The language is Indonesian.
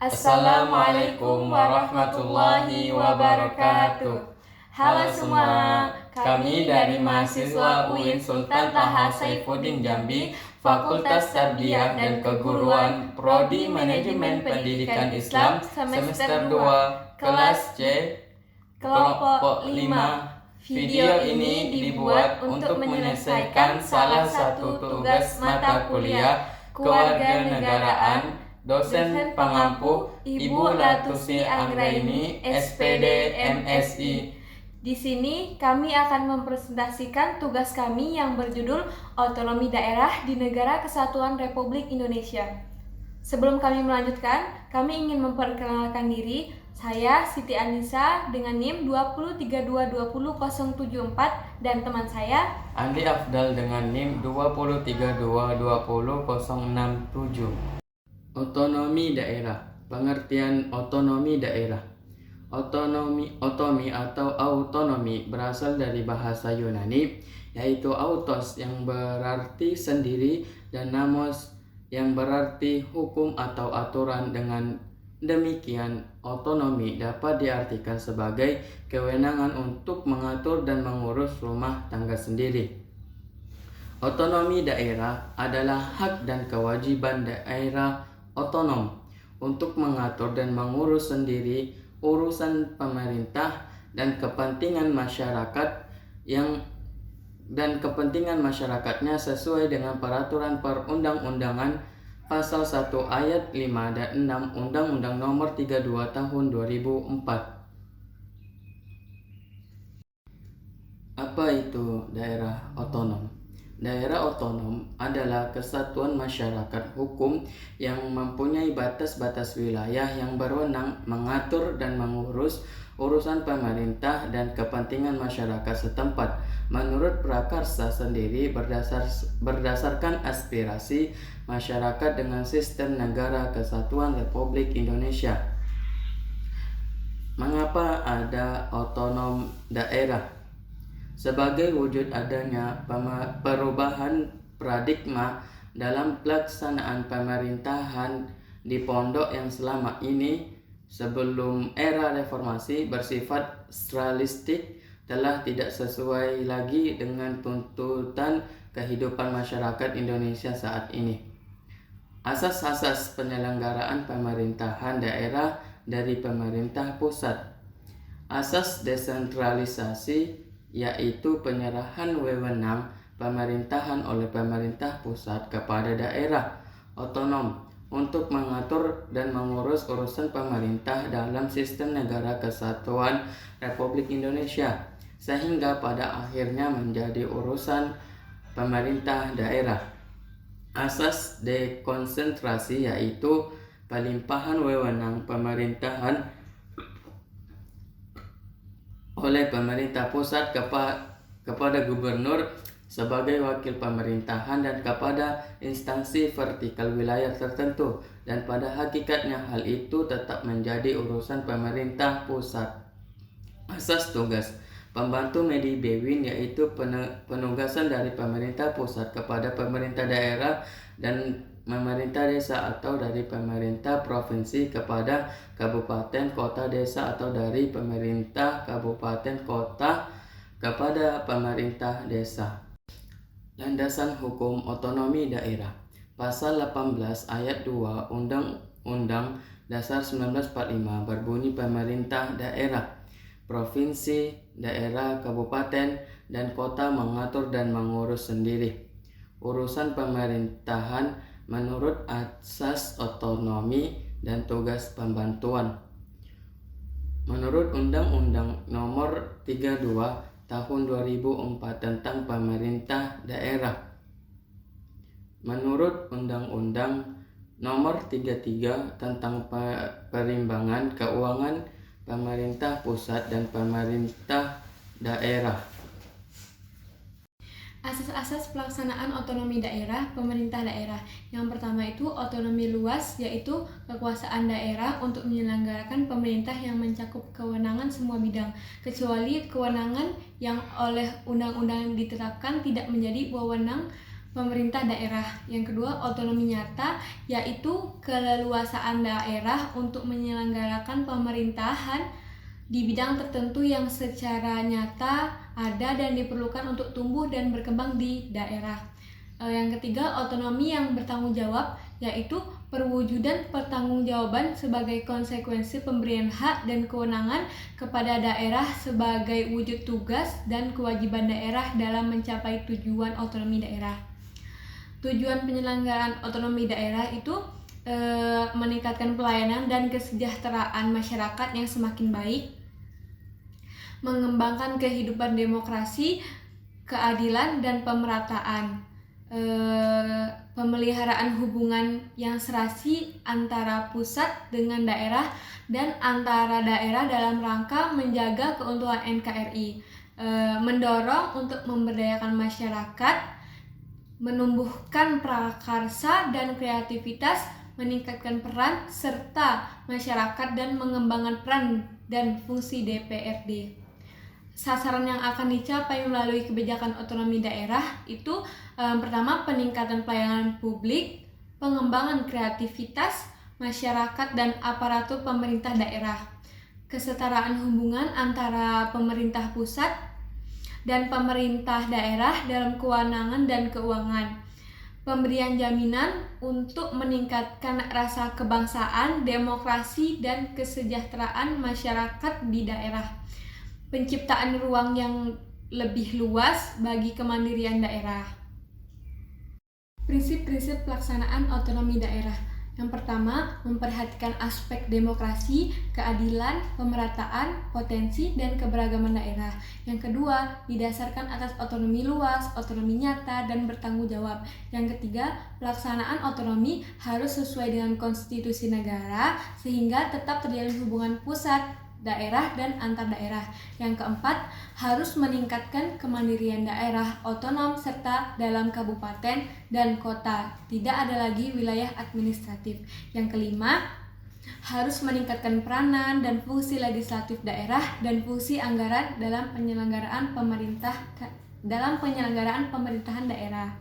Assalamualaikum warahmatullahi wabarakatuh. Halo semua, kami dari mahasiswa UIN Sultan Taha Saifuddin Jambi, Fakultas Tarbiyah dan Keguruan, Prodi Manajemen Pendidikan Islam, semester 2, kelas C, kelompok 5. Video ini dibuat untuk menyelesaikan salah satu tugas mata kuliah kewarganegaraan dosen pengampu Ibu Latusi Anggraini, SPD, MSI. Di sini kami akan mempresentasikan tugas kami yang berjudul Otonomi Daerah di Negara Kesatuan Republik Indonesia. Sebelum kami melanjutkan, kami ingin memperkenalkan diri. Saya Siti Anissa dengan NIM 203220074 dan teman saya Andi Afdal dengan NIM 203220067. Otonomi daerah. Pengertian otonomi daerah. Otomi atau autonomi berasal dari bahasa Yunani, yaitu autos yang berarti sendiri dan nomos yang berarti hukum atau aturan. Dengan demikian, otonomi dapat diartikan sebagai kewenangan untuk mengatur dan mengurus rumah tangga sendiri. Otonomi daerah adalah hak dan kewajiban daerah otonom untuk mengatur dan mengurus sendiri urusan pemerintah dan kepentingan masyarakatnya sesuai dengan peraturan perundang-undangan pasal 1 ayat 5 dan 6 Undang-Undang Nomor 32 Tahun 2004. Apa itu daerah otonom? Daerah otonom adalah kesatuan masyarakat hukum yang mempunyai batas-batas wilayah yang berwenang mengatur dan mengurus urusan pemerintah dan kepentingan masyarakat setempat menurut prakarsa sendiri berdasarkan aspirasi masyarakat dengan sistem negara kesatuan Republik Indonesia. Mengapa ada otonom daerah? Sebagai wujud adanya perubahan paradigma dalam pelaksanaan pemerintahan di pondok yang selama ini sebelum era reformasi bersifat sentralistik telah tidak sesuai lagi dengan tuntutan kehidupan masyarakat Indonesia saat ini. Asas-asas penyelenggaraan pemerintahan daerah dari pemerintah pusat. Asas desentralisasi yaitu penyerahan wewenang pemerintahan oleh pemerintah pusat kepada daerah otonom untuk mengatur dan mengurus urusan pemerintah dalam sistem negara kesatuan Republik Indonesia, sehingga pada akhirnya menjadi urusan pemerintah daerah. Asas dekonsentrasi yaitu pelimpahan wewenang pemerintahan oleh pemerintah pusat kepada gubernur sebagai wakil pemerintahan dan kepada instansi vertikal wilayah tertentu, dan pada hakikatnya hal itu tetap menjadi urusan pemerintah pusat. Asas tugas pembantu Medi Bewin yaitu penugasan dari pemerintah pusat kepada pemerintah daerah dan pemerintah desa, atau dari pemerintah provinsi kepada kabupaten kota desa, atau dari pemerintah kabupaten kota kepada pemerintah desa. Landasan hukum otonomi daerah. Pasal 18 ayat 2 Undang-Undang Dasar 1945 berbunyi pemerintah daerah, provinsi, daerah, kabupaten, dan kota mengatur dan mengurus sendiri urusan pemerintahan menurut asas otonomi dan tugas pembantuan. Menurut Undang-Undang Nomor 32 Tahun 2004 tentang pemerintah daerah. Menurut Undang-Undang Nomor 33 tentang perimbangan keuangan pemerintah pusat dan pemerintah daerah. Asas-asas pelaksanaan otonomi daerah, pemerintah daerah. Yang pertama itu otonomi luas, yaitu kekuasaan daerah untuk menyelenggarakan pemerintah yang mencakup kewenangan semua bidang, kecuali kewenangan yang oleh undang-undang ditetapkan tidak menjadi wewenang pemerintah daerah. Yang kedua, otonomi nyata, yaitu keleluasaan daerah untuk menyelenggarakan pemerintahan di bidang tertentu yang secara nyata ada dan diperlukan untuk tumbuh dan berkembang di daerah. Yang ketiga, otonomi yang bertanggung jawab, yaitu perwujudan pertanggungjawaban sebagai konsekuensi pemberian hak dan kewenangan kepada daerah sebagai wujud tugas dan kewajiban daerah dalam mencapai tujuan otonomi daerah. Tujuan penyelenggaraan otonomi daerah itu meningkatkan pelayanan dan kesejahteraan masyarakat yang semakin baik, mengembangkan kehidupan demokrasi, keadilan dan pemerataan, pemeliharaan hubungan yang serasi antara pusat dengan daerah dan antara daerah dalam rangka menjaga keutuhan NKRI, mendorong untuk memberdayakan masyarakat, menumbuhkan prakarsa dan kreativitas, meningkatkan peran serta masyarakat dan mengembangkan peran dan fungsi DPRD. Sasaran yang akan dicapai melalui kebijakan otonomi daerah itu pertama, peningkatan pelayanan publik, pengembangan kreativitas masyarakat dan aparatur pemerintah daerah, kesetaraan hubungan antara pemerintah pusat dan pemerintah daerah dalam kewenangan dan keuangan, pemberian jaminan untuk meningkatkan rasa kebangsaan, demokrasi, dan kesejahteraan masyarakat di daerah, penciptaan ruang yang lebih luas bagi kemandirian daerah. Prinsip-prinsip pelaksanaan otonomi daerah. Yang pertama, memperhatikan aspek demokrasi, keadilan, pemerataan, potensi, dan keberagaman daerah. Yang kedua, didasarkan atas otonomi luas, otonomi nyata, dan bertanggung jawab. Yang ketiga, pelaksanaan otonomi harus sesuai dengan konstitusi negara, sehingga tetap terjalin hubungan pusat, daerah, dan antar daerah. Yang keempat, harus meningkatkan kemandirian daerah otonom serta dalam kabupaten dan kota. Tidak ada lagi wilayah administratif. Yang kelima, harus meningkatkan peranan dan fungsi legislatif daerah dan fungsi anggaran dalam penyelenggaraan pemerintahan daerah.